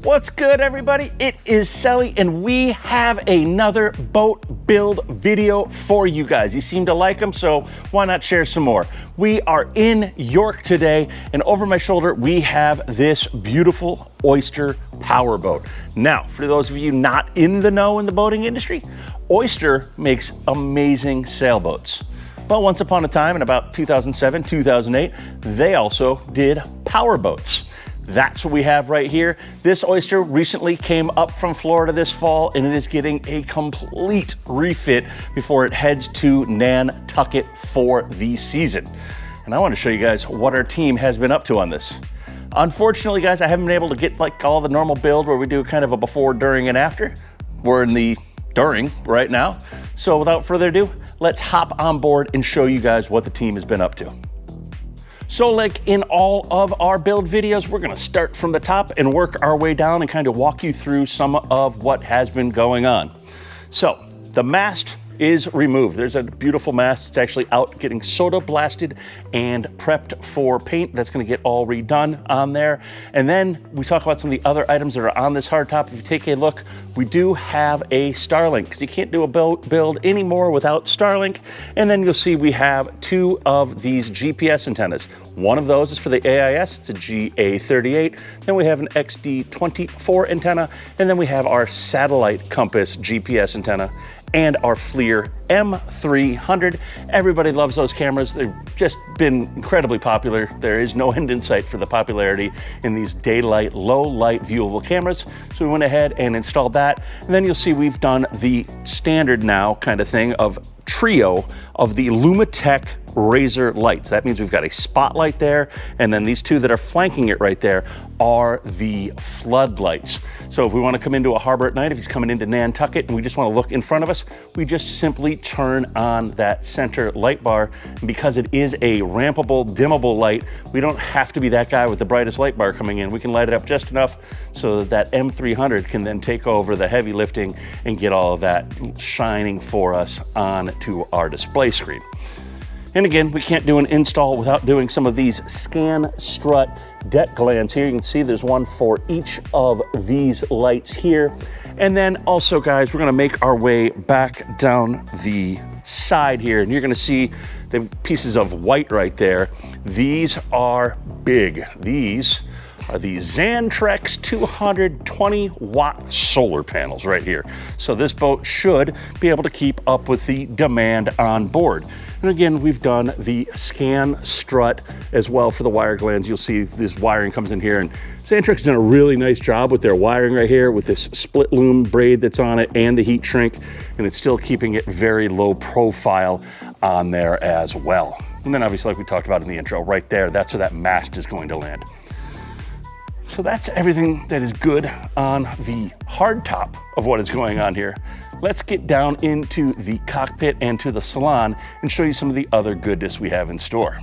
What's good, everybody? It is Sully, and we have another boat build video for you guys. You seem to like them, so why not share some more? We are in York today, and over my shoulder, we have this beautiful Oyster powerboat. Now, for those of you not in the know in the boating industry, Oyster makes amazing sailboats. Well, once upon a time, in about 2007, 2008, they also did powerboats. That's what we have right here. This Oyster recently came up from Florida this fall, and it is getting a complete refit before it heads to Nantucket for the season. And I want to show you guys what our team has been up to on this. Unfortunately, guys, I haven't been able to get like all the normal build where we do kind of a before, during, and after. We're in the during right now. So without further ado, let's hop on board and show you guys what the team has been up to. So like in all of our build videos, we're gonna start from the top and work our way down and kind of walk you through some of what has been going on. So the mast is removed. There's a beautiful mast. It's actually out getting soda blasted and prepped for paint. That's gonna get all redone on there. And then we talk about some of the other items that are on this hardtop. If you take a look, we do have a Starlink because you can't do a boat build anymore without Starlink. And then you'll see we have two of these GPS antennas. One of those is for the AIS, it's a GA38. Then we have an XD24 antenna. And then we have our satellite compass GPS antenna and our FLIR M300. Everybody loves those cameras. They've just been incredibly popular. There is no end in sight for the popularity in these daylight, low light viewable cameras. So we went ahead and installed that. And then you'll see we've done the standard now kind of thing of trio of the Lumitec Razor lights. That means we've got a spotlight there, and then these two that are flanking it right there are the floodlights. So if we want to come into a harbor at night, if he's coming into Nantucket and we just want to look in front of us, we just simply turn on that center light bar. And because it is a rampable, dimmable light, we don't have to be that guy with the brightest light bar coming in. We can light it up just enough so that M300 can then take over the heavy lifting and get all of that shining for us onto our display screen. And again, we can't do an install without doing some of these Scanstrut deck glands here. You can see there's one for each of these lights here. And then also, guys, we're gonna make our way back down the side here, and you're gonna see the pieces of white right there. These are big. These are the Xantrex 220 watt solar panels right here. So this boat should be able to keep up with the demand on board. And again, we've done the Scanstrut as well for the wire glands. You'll see this wiring comes in here, and Xantrex done a really nice job with their wiring right here with this split loom braid that's on it and the heat shrink, and it's still keeping it very low profile on there as well. And then obviously, like we talked about in the intro, right there, that's where that mast is going to land. So that's everything that is good on the hard top of what is going on here. Let's get down into the cockpit and to the salon and show you some of the other goodness we have in store.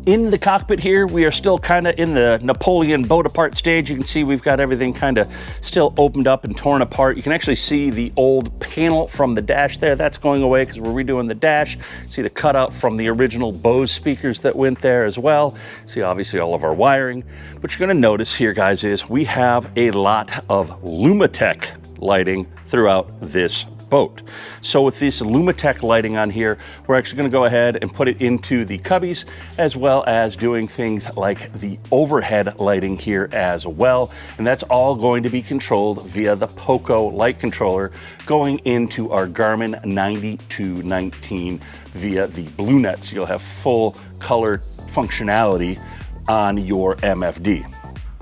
In the cockpit here, we are still kind of in the Napoleon Bonaparte stage. You can see we've got everything kind of still opened up and torn apart. You can actually see the old panel from the dash there. That's going away because we're redoing the dash. See the cutout from the original Bose speakers that went there as well. See obviously all of our wiring. What you're going to notice here, guys, is we have a lot of Lumitec lighting throughout this boat. So with this Lumitec lighting on here, we're actually going to go ahead and put it into the cubbies, as well as doing things like the overhead lighting here as well. And that's all going to be controlled via the Poco light controller going into our Garmin 9219 via the BlueNet. So you'll have full color functionality on your MFD.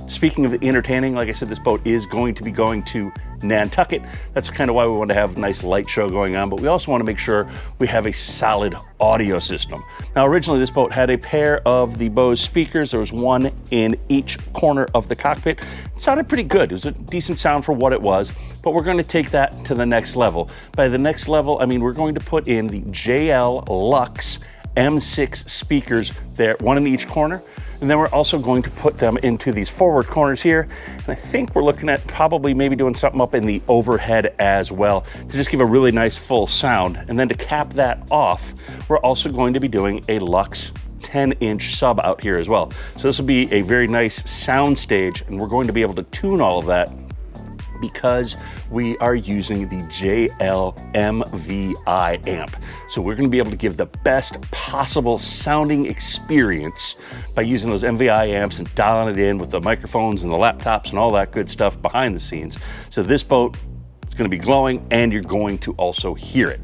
Speaking of entertaining, like I said, this boat is going to be going to Nantucket. That's kind of why we want to have a nice light show going on, but we also want to make sure we have a solid audio system. Now, originally this boat had a pair of the Bose speakers. There was one in each corner of the cockpit. It sounded pretty good. It was a decent sound for what it was, but we're going to take that to the next level. By the next level, I mean, we're going to put in the JL Lux M6 speakers there, one in each corner. And then we're also going to put them into these forward corners here. And I think we're looking at probably maybe doing something up in the overhead as well to just give a really nice full sound. And then to cap that off, we're also going to be doing a Lux 10-inch sub out here as well. So this will be a very nice sound stage, and we're going to be able to tune all of that because we are using the JL MVI amp. So we're going to be able to give the best possible sounding experience by using those MVI amps and dialing it in with the microphones and the laptops and all that good stuff behind the scenes. So this boat is going to be glowing, and you're going to also hear it.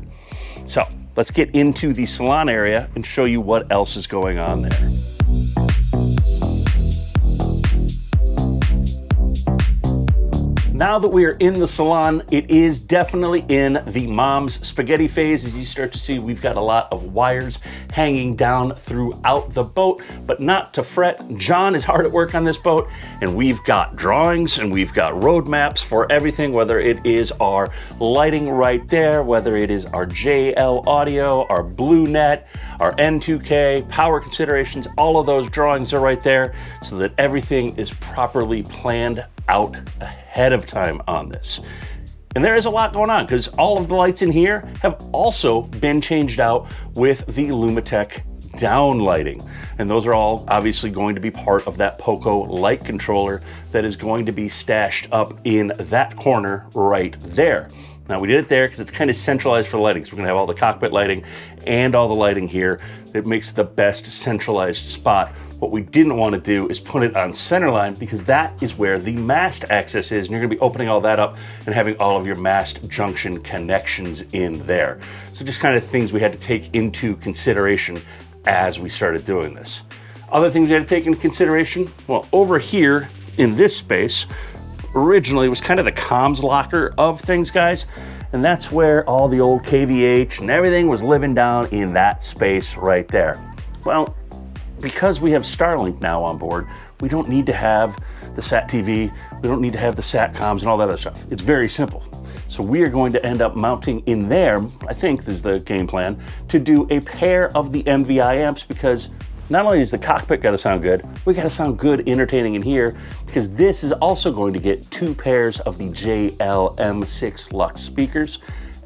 So let's get into the salon area and show you what else is going on there. Now that we are in the salon, it is definitely in the mom's spaghetti phase. As you start to see, we've got a lot of wires hanging down throughout the boat, but not to fret. John is hard at work on this boat, and we've got drawings and we've got road maps for everything, whether it is our lighting right there, whether it is our JL audio, our blue net, our N2K, power considerations, all of those drawings are right there so that everything is properly planned out ahead of time on this. And there is a lot going on because all of the lights in here have also been changed out with the Lumitec down lighting. And those are all obviously going to be part of that Poco light controller that is going to be stashed up in that corner right there. Now we did it there because it's kind of centralized for lighting. So we're gonna have all the cockpit lighting and all the lighting here. It makes the best centralized spot. What we didn't want to do is put it on centerline because that is where the mast access is, and you're going to be opening all that up and having all of your mast junction connections in there. So just kind of things we had to take into consideration as we started doing this. Other things we had to take into consideration, well, over here in this space, originally was kind of the comms locker of things, guys, and that's where all the old KVH and everything was living down in that space right there. Well, because we have Starlink now on board, we don't need to have the Sat TV, we don't need to have the Sat comms and all that other stuff. It's very simple. So we are going to end up mounting in there, I think this is the game plan, to do a pair of the MVI amps, because not only is the cockpit got to sound good, we got to sound good entertaining in here, because this is also going to get 2 pairs of the JL M6 Lux speakers,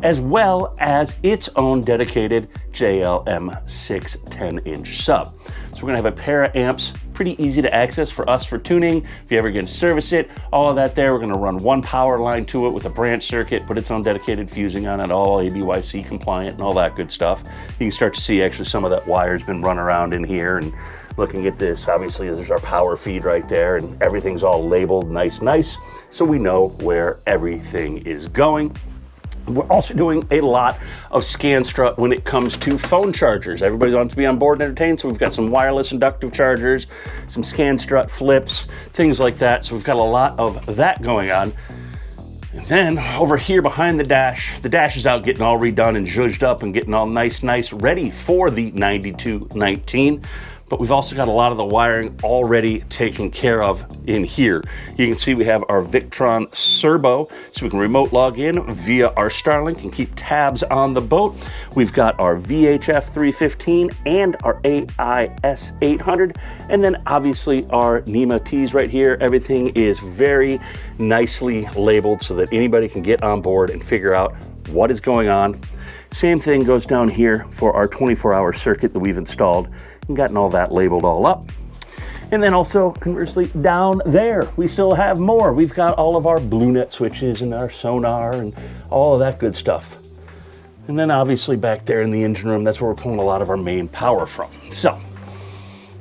as well as its own dedicated JL M6 10-inch sub. So we're gonna have a pair of amps, pretty easy to access for us for tuning. If you ever get to service it, all of that there, we're gonna run one power line to it with a branch circuit, put its own dedicated fusing on it, all ABYC compliant and all that good stuff. You can start to see actually some of that wire's been run around in here, and looking at this, obviously there's our power feed right there, and everything's all labeled nice, so we know where everything is going. We're also doing a lot of Scanstrut when it comes to phone chargers. Everybody wants to be on board and entertained, so we've got some wireless inductive chargers, some Scanstrut flips, things like that. So we've got a lot of that going on. And then over here behind the dash is out getting all redone and zhuzhed up and getting all nice, ready for the 9219. But we've also got a lot of the wiring already taken care of in here. You can see we have our Victron Serbo, so we can remote log in via our Starlink and keep tabs on the boat. We've got our VHF 315 and our AIS 800, and then obviously our NEMA T's right here. Everything is very nicely labeled so that anybody can get on board and figure out what is going on. Same thing goes down here for our 24-hour circuit that we've installed and gotten all that labeled all up. And then also, conversely, down there, we still have more. We've got all of our blue net switches and our sonar and all of that good stuff. And then obviously back there in the engine room, that's where we're pulling a lot of our main power from. So,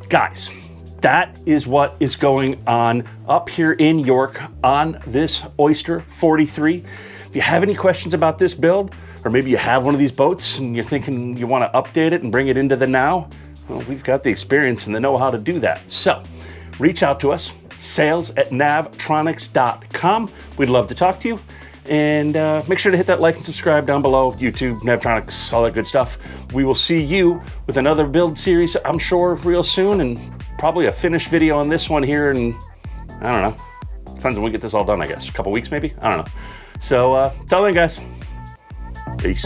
guys, that is what is going on up here in York on this Oyster 43. If you have any questions about this build, or maybe you have one of these boats and you're thinking you want to update it and bring it into the now, well, we've got the experience and the know-how to do that. So reach out to us, sales@navtronics.com. We'd love to talk to you. And make sure to hit that like and subscribe down below, YouTube, Navtronics, all that good stuff. We will see you with another build series, I'm sure, real soon, and probably a finished video on this one here in, I don't know, depends when we get this all done, I guess. A couple weeks maybe? I don't know. So till then, guys, peace.